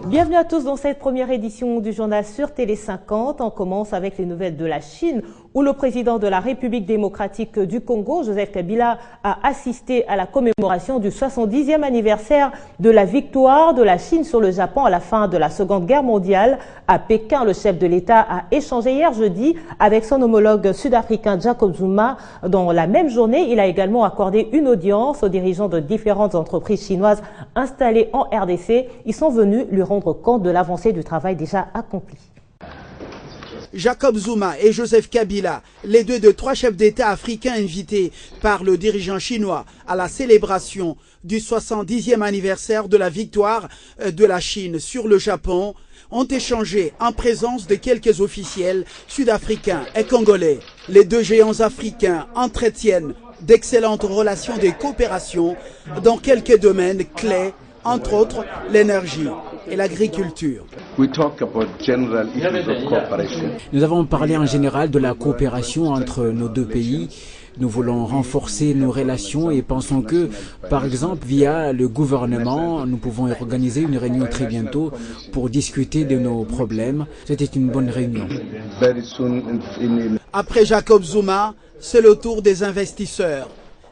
Bienvenue à tous dans cette première édition du journal sur Télé 50. On commence avec les nouvelles de la Chine, où le président de la République démocratique du Congo, Joseph Kabila, a assisté à la commémoration du 70e anniversaire de la victoire de la Chine sur le Japon à la fin de la Seconde Guerre mondiale. À Pékin, le chef de l'État a échangé hier jeudi avec son homologue sud-africain Jacob Zuma. Dans la même journée, il a également accordé une audience aux dirigeants de différentes entreprises chinoises installées en RDC. Ils sont venus lui rendre compte de l'avancée du travail déjà accompli. Jacob Zuma et Joseph Kabila, les deux de trois chefs d'État africains invités par le dirigeant chinois à la célébration du 70e anniversaire de la victoire de la Chine sur le Japon, ont échangé en présence de quelques officiels sud-africains et congolais. Les deux géants africains entretiennent d'excellentes relations de coopération dans quelques domaines clés, entre autres l'énergie et l'agriculture. Nous avons parlé en général de la coopération entre nos deux pays. Nous voulons renforcer nos relations et pensons que, par exemple, via le gouvernement, nous pouvons organiser une réunion très bientôt pour discuter de nos problèmes. C'était une bonne réunion. Après Jacob Zuma, c'est le tour des investisseurs.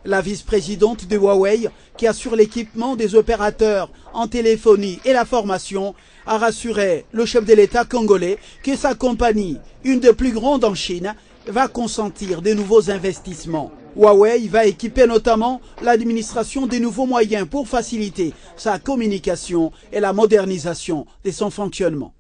La vice-présidente de Huawei, qui assure l'équipement des opérateurs en téléphonie et la formation, a rassuré le chef de l'État congolais que sa compagnie, une des plus grandes en Chine, va consentir de nouveaux investissements. Huawei va équiper notamment l'administration des nouveaux moyens pour faciliter sa communication et la modernisation de son fonctionnement.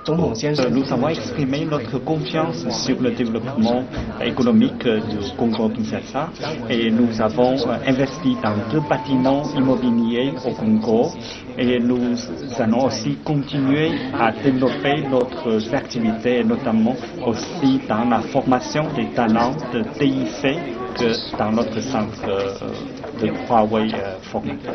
Nous avons exprimé notre confiance sur le développement économique du Congo-Kinshasa et nous avons investi dans 2 bâtiments immobiliers au Congo et nous allons aussi continuer à développer notre activité, notamment aussi dans la formation des talents de TIC que dans notre centre de Huawei formateur.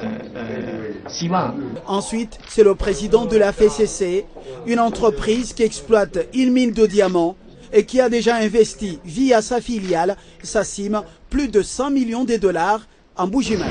Ensuite, c'est le président de la FCC, une entreprise qui exploite une mine de diamants et qui a déjà investi via sa filiale, SACIM, plus de 100 millions de dollars en Bujimaï.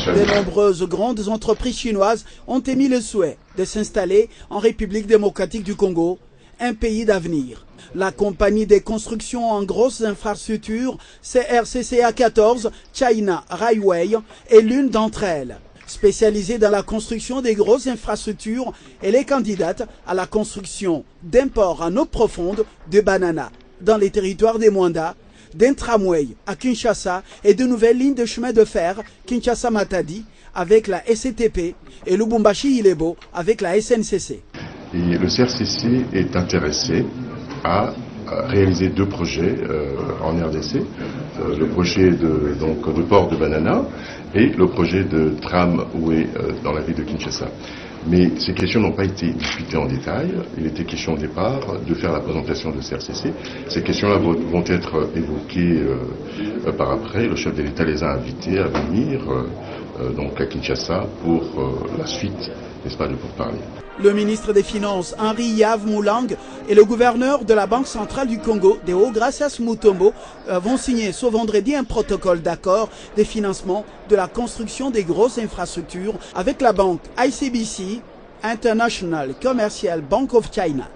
De nombreuses grandes entreprises chinoises ont émis le souhait de s'installer en République démocratique du Congo, un pays d'avenir. La compagnie des constructions en grosses infrastructures, CRCCA 14, China Railway, est l'une d'entre elles. Spécialisée dans la construction des grosses infrastructures, elle est candidate à la construction d'un port en eau profonde de Banana dans les territoires des Mwanda, d'un tramway à Kinshasa et de nouvelles lignes de chemin de fer Kinshasa-Matadi avec la SCTP et Lubumbashi-Ilebo avec la SNCC. Et le CRCC est intéressé à réaliser 2 projets en RDC, le projet de port de Banana et le projet de tramway dans la ville de Kinshasa. Mais ces questions n'ont pas été discutées en détail. Il était question au départ de faire la présentation de CRCC. Ces questions-là vont être évoquées par après. Le chef de l'État les a invités à venir donc à Kinshasa pour la suite, n'est-ce pas, de pourparlers. Le ministre des Finances, Henri Yav Moulang, et le gouverneur de la Banque centrale du Congo, Deo Gracias Mutombo, vont signer ce vendredi un protocole d'accord de financement de la construction des grosses infrastructures avec la banque ICBC, International Commercial Bank of China.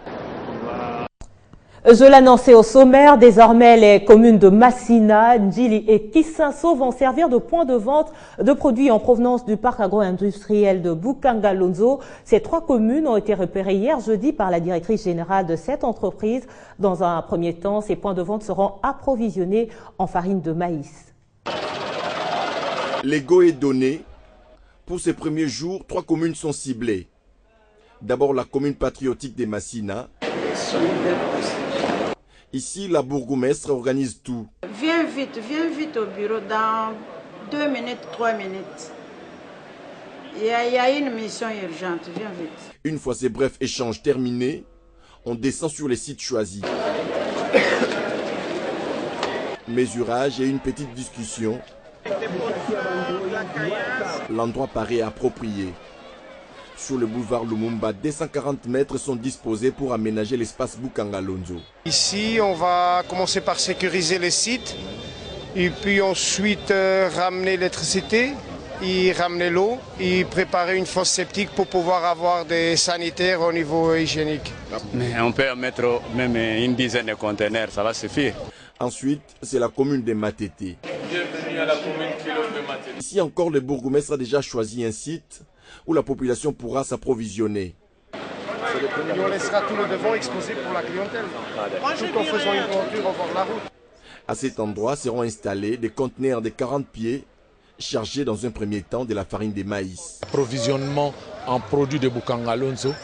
Je l'annonçais au sommaire, désormais les communes de Massina, Ndjili et Kisanso vont servir de point de vente de produits en provenance du parc agro-industriel de Bukanga-Lonzo. Ces 3 communes ont été repérées hier jeudi par la directrice générale de cette entreprise. Dans un premier temps, ces points de vente seront approvisionnés en farine de maïs. L'ego est donné. Pour ces premiers jours, 3 communes sont ciblées. D'abord la commune patriotique de Massina. Ici, la bourgmestre organise tout. Viens vite au bureau dans 2 minutes, 3 minutes. Il y a une mission urgente, viens vite. Une fois ces brefs échanges terminés, on descend sur les sites choisis. Mesurage et une petite discussion. L'endroit paraît approprié. Sur le boulevard Lumumba, 240 mètres sont disposés pour aménager l'espace Bukanga-Lonzo. Ici, on va commencer par sécuriser les sites et puis ensuite ramener l'électricité ils ramenaient l'eau, ils préparaient une fosse septique pour pouvoir avoir des sanitaires au niveau hygiénique. Mais on peut mettre même une dizaine de conteneurs, ça va suffire. Ensuite, c'est la commune de Matete. Bienvenue à la commune pilote de Matete. Ici encore, le bourgmestre a déjà choisi un site où la population pourra s'approvisionner. Et on laissera tout le devant exposé pour la clientèle, tout en faisant une clôture au bord de la route. À cet endroit seront installés des conteneurs de 40 pieds chargés dans un premier temps de la farine de maïs. L'approvisionnement en produits de Bukangalonzo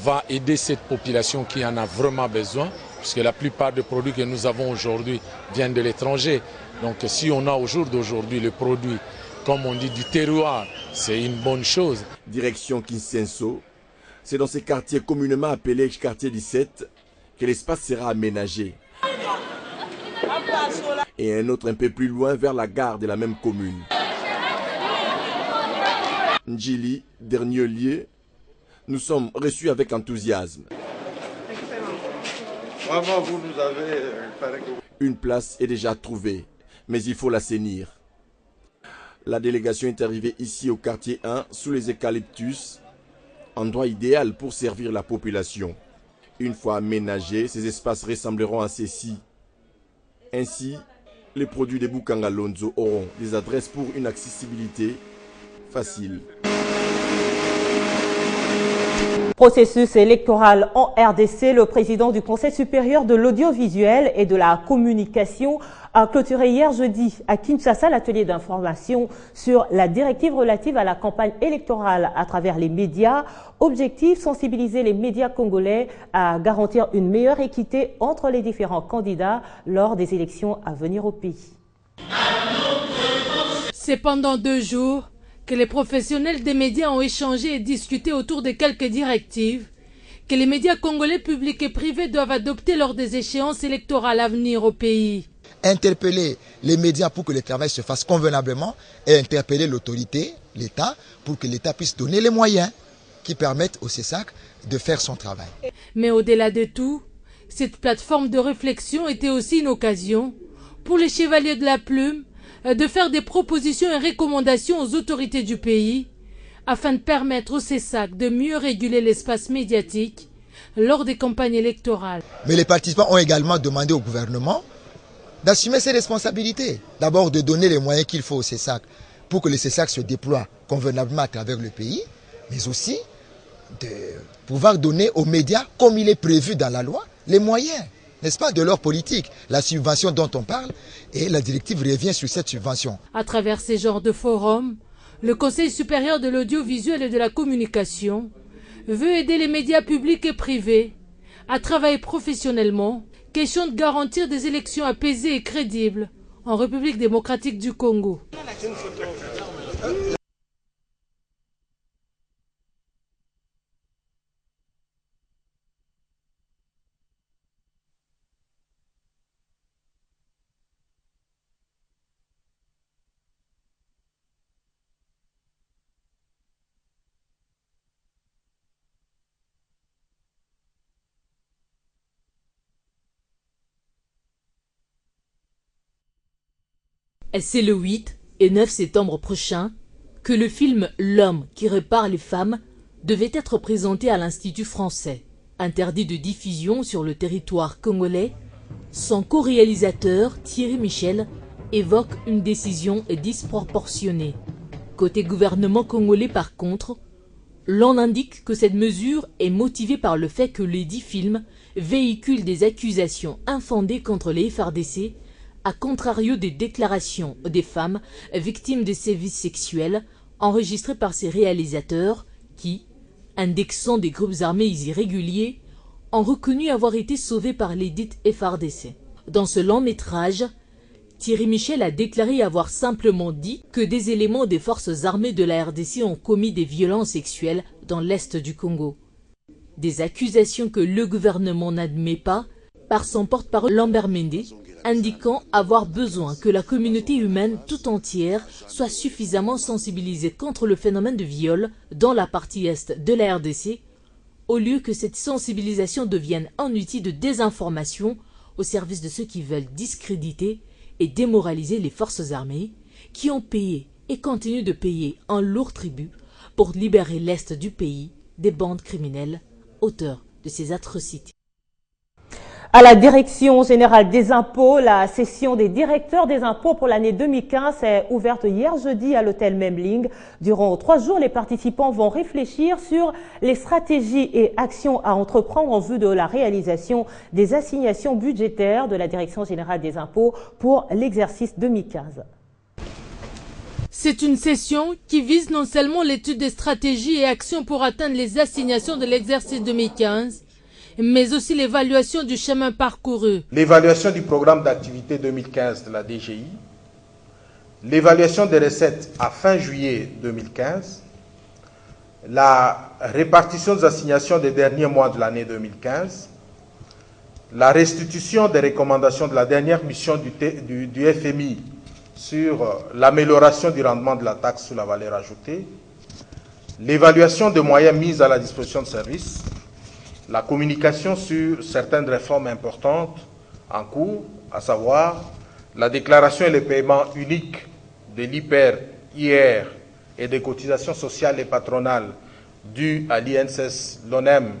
va aider cette population qui en a vraiment besoin, puisque la plupart des produits que nous avons aujourd'hui viennent de l'étranger. Donc si on a au jour d'aujourd'hui le produit, comme on dit, du terroir, c'est une bonne chose. Direction Kinsenso, c'est dans ces quartiers communément appelés quartier 17 que l'espace sera aménagé. Et un autre un peu plus loin vers la gare de la même commune. Ndjili, dernier lieu, nous sommes reçus avec enthousiasme. Vraiment, vous nous avez... Une place est déjà trouvée, mais il faut l'assainir. La délégation est arrivée ici au quartier 1, sous les eucalyptus, endroit idéal pour servir la population. Une fois aménagés, ces espaces ressembleront à ceux-ci. Ainsi, les produits de Bukangalonzo auront des adresses pour une accessibilité facile. Processus électoral en RDC, le président du Conseil supérieur de l'audiovisuel et de la communication a clôturé hier jeudi à Kinshasa l'atelier d'information sur la directive relative à la campagne électorale à travers les médias. Objectif, sensibiliser les médias congolais à garantir une meilleure équité entre les différents candidats lors des élections à venir au pays. C'est pendant 2 jours que les professionnels des médias ont échangé et discuté autour de quelques directives que les médias congolais publics et privés doivent adopter lors des échéances électorales à venir au pays. Interpeller les médias pour que le travail se fasse convenablement et interpeller l'autorité, l'État, pour que l'État puisse donner les moyens qui permettent au CESAC de faire son travail. Mais au-delà de tout, cette plateforme de réflexion était aussi une occasion pour les chevaliers de la plume de faire des propositions et recommandations aux autorités du pays afin de permettre au CESAC de mieux réguler l'espace médiatique lors des campagnes électorales. Mais les participants ont également demandé au gouvernement d'assumer ses responsabilités. D'abord de donner les moyens qu'il faut au CESAC pour que le CESAC se déploie convenablement à travers le pays, mais aussi de pouvoir donner aux médias, comme il est prévu dans la loi, les moyens, n'est-ce pas, de leur politique. La subvention dont on parle, et la directive revient sur cette subvention. À travers ces genres de forums, le Conseil supérieur de l'audiovisuel et de la communication veut aider les médias publics et privés à travailler professionnellement, question de garantir des élections apaisées et crédibles en République démocratique du Congo. C'est le 8 et 9 septembre prochain que le film « L'homme qui répare les femmes » devait être présenté à l'Institut français. Interdit de diffusion sur le territoire congolais, son co-réalisateur Thierry Michel évoque une décision disproportionnée. Côté gouvernement congolais par contre, l'on indique que cette mesure est motivée par le fait que les 10 films véhiculent des accusations infondées contre les FARDC, à contrario des déclarations des femmes victimes de sévices sexuels enregistrées par ces réalisateurs qui, indexant des groupes armés irréguliers, ont reconnu avoir été sauvés par les dites FARDC. Dans ce long métrage, Thierry Michel a déclaré avoir simplement dit que des éléments des forces armées de la RDC ont commis des violences sexuelles dans l'est du Congo. Des accusations que le gouvernement n'admet pas par son porte-parole Lambert Mende, indiquant avoir besoin que la communauté humaine tout entière soit suffisamment sensibilisée contre le phénomène de viol dans la partie est de la RDC, au lieu que cette sensibilisation devienne un outil de désinformation au service de ceux qui veulent discréditer et démoraliser les forces armées qui ont payé et continue de payer un lourd tribut pour libérer l'Est du pays des bandes criminelles auteurs de ces atrocités. À la Direction générale des impôts, la session des directeurs des impôts pour l'année 2015 est ouverte hier jeudi à l'hôtel Memling. Durant 3 jours, les participants vont réfléchir sur les stratégies et actions à entreprendre en vue de la réalisation des assignations budgétaires de la Direction générale des impôts pour l'exercice 2015. C'est une session qui vise non seulement l'étude des stratégies et actions pour atteindre les assignations de l'exercice 2015, mais aussi l'évaluation du chemin parcouru. L'évaluation du programme d'activité 2015 de la DGI, l'évaluation des recettes à fin juillet 2015, la répartition des assignations des derniers mois de l'année 2015, la restitution des recommandations de la dernière mission du FMI sur l'amélioration du rendement de la taxe sur la valeur ajoutée, l'évaluation des moyens mis à la disposition de services, la communication sur certaines réformes importantes en cours, à savoir la déclaration et le paiement unique de l'IPER, IR et des cotisations sociales et patronales dues à l'INSS, l'ONEM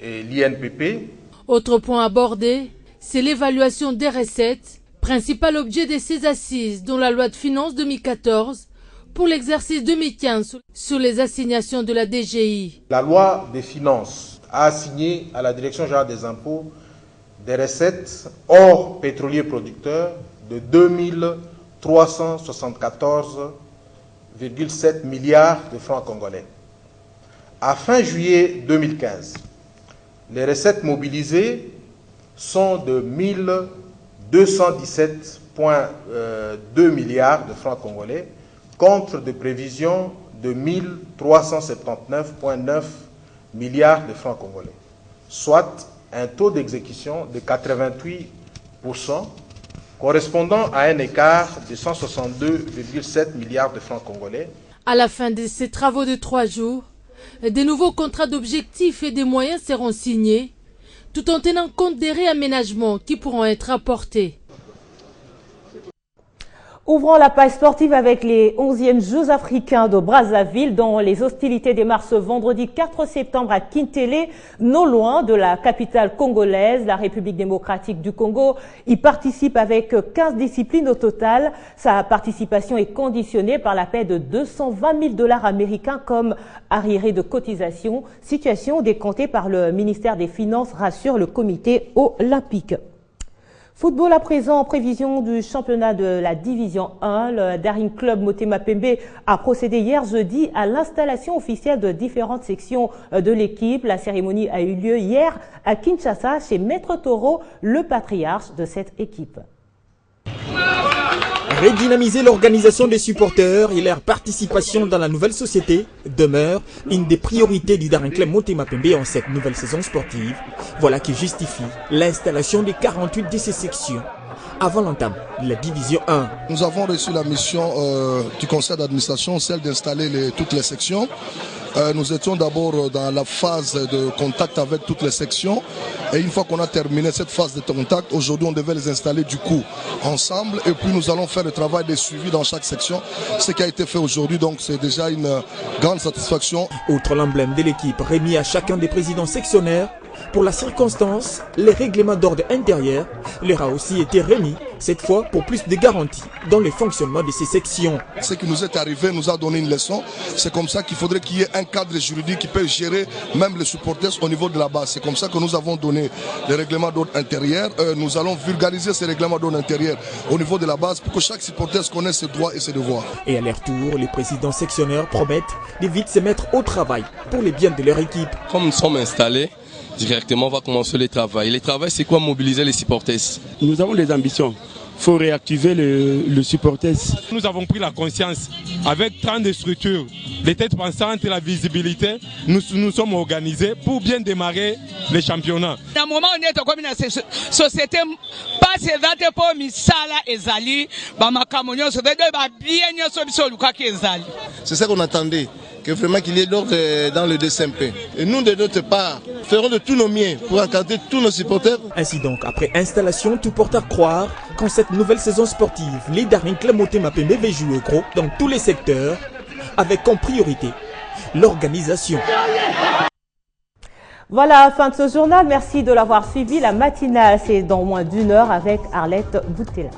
et l'INPP. Autre point abordé, c'est l'évaluation des recettes, principal objet de ces assises dont la loi de finances 2014 pour l'exercice 2015 sur les assignations de la DGI. La loi des finances a assigné à la Direction générale des impôts des recettes hors pétroliers producteurs de 2374,7 milliards de francs congolais. À fin juillet 2015, les recettes mobilisées sont de 1217,2 milliards de francs congolais contre des prévisions de 1379,9 milliards de francs congolais, soit un taux d'exécution de 88%, correspondant à un écart de 162,7 milliards de francs congolais. À la fin de ces travaux de 3 jours, des nouveaux contrats d'objectifs et des moyens seront signés, tout en tenant compte des réaménagements qui pourront être apportés. Ouvrons la page sportive avec les 11e Jeux africains de Brazzaville, dont les hostilités démarrent ce vendredi 4 septembre à Kintélé, non loin de la capitale congolaise. La République démocratique du Congo y participe avec 15 disciplines au total. Sa participation est conditionnée par la paie de 220 000 $ américains comme arriérés de cotisation, situation décomptée par le ministère des Finances, rassure le comité olympique. Football à présent, en prévision du championnat de la Division 1, le Daring Club Motema Pembe a procédé hier jeudi à l'installation officielle de différentes sections de l'équipe. La cérémonie a eu lieu hier à Kinshasa chez Maître Toro, le patriarche de cette équipe. Redynamiser l'organisation des supporters et leur participation dans la nouvelle société demeure une des priorités du Daring Club Motema Pembe en cette nouvelle saison sportive. Voilà qui justifie l'installation des 48 de ces sections avant l'entame de la Division 1. Nous avons reçu la mission du conseil d'administration, celle d'installer toutes les sections. Nous étions d'abord dans la phase de contact avec toutes les sections et une fois qu'on a terminé cette phase de contact, aujourd'hui on devait les installer du coup ensemble et puis nous allons faire le travail de suivi dans chaque section, ce qui a été fait aujourd'hui, donc c'est déjà une grande satisfaction. Outre l'emblème de l'équipe remis à chacun des présidents sectionnaires, pour la circonstance, les règlements d'ordre intérieur leur a aussi été remis, cette fois pour plus de garanties dans le fonctionnement de ces sections. Ce qui nous est arrivé nous a donné une leçon. C'est comme ça qu'il faudrait qu'il y ait un cadre juridique qui peut gérer même les supporters au niveau de la base. C'est comme ça que nous avons donné les règlements d'ordre intérieur. Nous allons vulgariser ces règlements d'ordre intérieur au niveau de la base pour que chaque supporter connaisse ses droits et ses devoirs. Et à leur tour, les présidents sectionnaires promettent de vite se mettre au travail pour le bien de leur équipe. Comme nous sommes installés, directement, on va commencer le travail. Le travail, c'est quoi? Mobiliser les supporters. Nous avons des ambitions. Il faut réactiver le supporters. Nous avons pris la conscience, avec 30 structures, les têtes pensantes et la visibilité, nous sommes organisés pour bien démarrer les championnats. Dans le moment où on est comme une société, pas c'est date pour Misala et Zali, c'est ce qu'on attendait. que vraiment qu'il y ait l'ordre dans le DCMP. Et nous, de notre part, ferons de tous nos miens pour encadrer tous nos supporters. Ainsi donc, après installation, tout porte à croire qu'en cette nouvelle saison sportive, les Darincle Motema Pembe va jouer gros dans tous les secteurs, avec comme priorité l'organisation. Voilà, fin de ce journal. Merci de l'avoir suivi. La matinale, c'est dans moins d'1 heure avec Arlette Boutella.